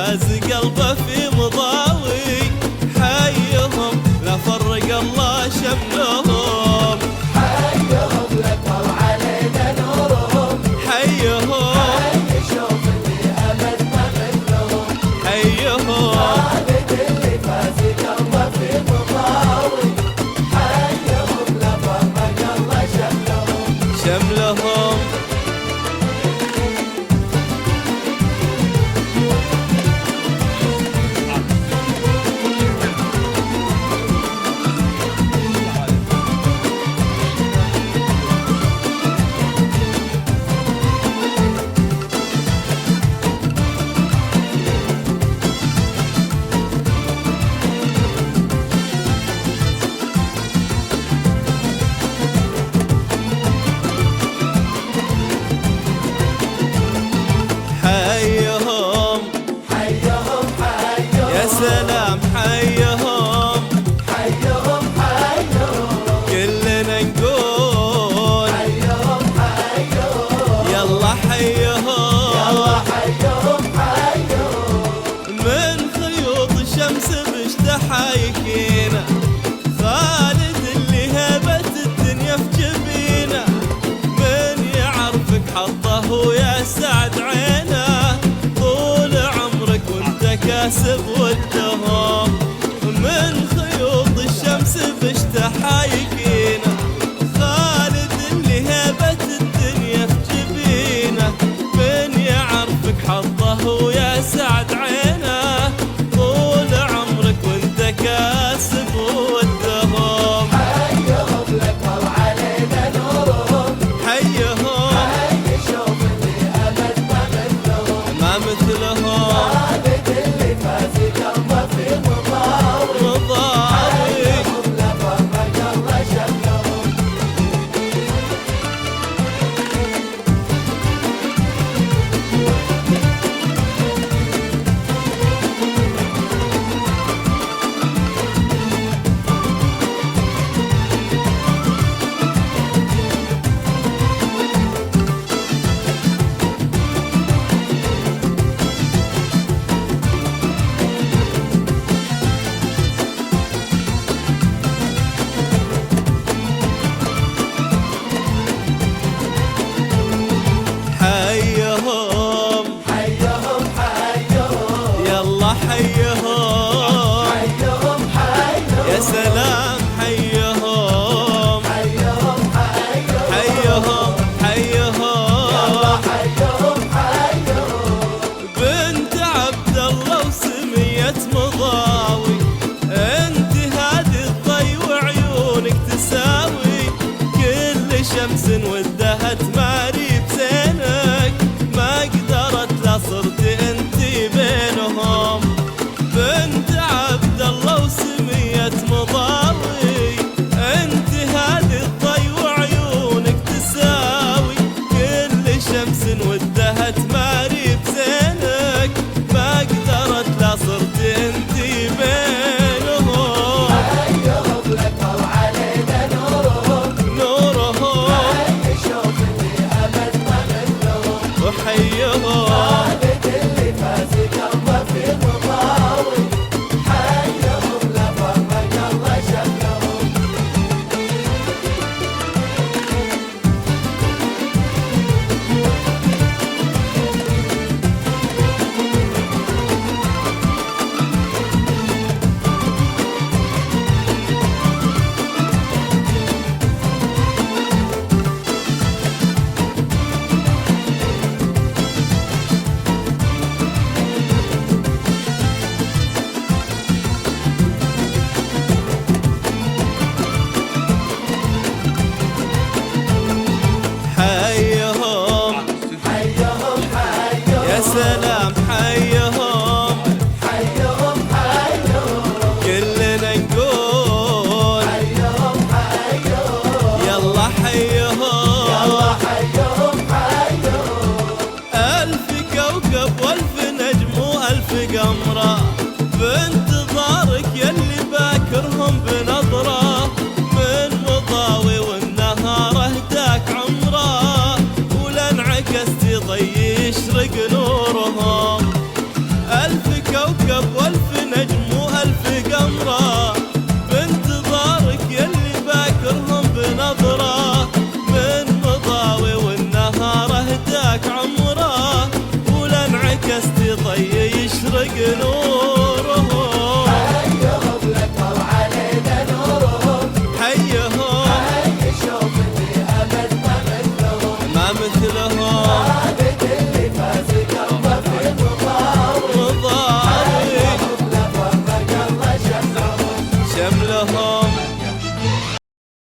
فاز قلبه في مضاوي، حيهم لا فرق الله شملهم، حيهم لا طل علينا نورهم، حيهم حي شوف اللي أبد ما مثلهم، حيهم خالد اللي فاز قلبه في مضاوي، حيهم لا فرق الله شملهم، شملهم. حيهم حيهم حيهم يا سلام حيهم حيهم حيهم كلنا نقول حيهم حيهم يلا حيهم يلا حيهم حيهم من خيوط الشمس بشتحايكينا، خالد اللي هبت الدنيا في جبينه، من يعرفك حظه ويا سعد عينه، طول عمرك وانت كاسب والدهم، من خيوط الشمس بشتحايكينا، خالد اللي هبت الدنيا في جبينه، من يعرفك حظه ويا سعد عينه، طول عمرك وانت كاسب والدهم، حيهم لا طل علينا نورهم، حيهم حي شوف اللي أبد ما مثلهم، ما مثلهم خالد اللي فاز قلبه في مضاوي، مضاوي. حيهم لا فرق الله شملهم، حيهم حيهم حيهم يلا حيهم حيهم حيهم يا سلام حيهم حيهم حيهم حيهم يلا حيهم حيهم حيهم بنت عبد الله وسمية مضاوي، انت هذه الضي وعيونك تساوي، كل شمس ودها تماري بزينك، ما قدرت لا صرت انت بينهم، بنت عبد الله وسمية مضاوي، انت هذه الضي وعيونك تساوي، كل شمس ودها تماري بزينك، ما قدرت لا صرت انت بينهم، حيهم لا طل علينا نورهم، نورهم حي شوف اللي أبد ما مثلهم، وحيهم خالد اللي فاز قلبه في مضاوي، حيهم لا فرق الله شملهم، حيهم حيهم حيهم يا سلام حيهم حيهم حيهم كلنا نقول حيهم حيهم يلا حيهم يلا حيهم حيهم ألف كوكب والف نجم وألف قمرة، بانتظارك يلي باكرهم بنظرة، من مضاوي والنهار اهداك عمره، ولا انعكست ضي يشرق نورهم، ألف شملهم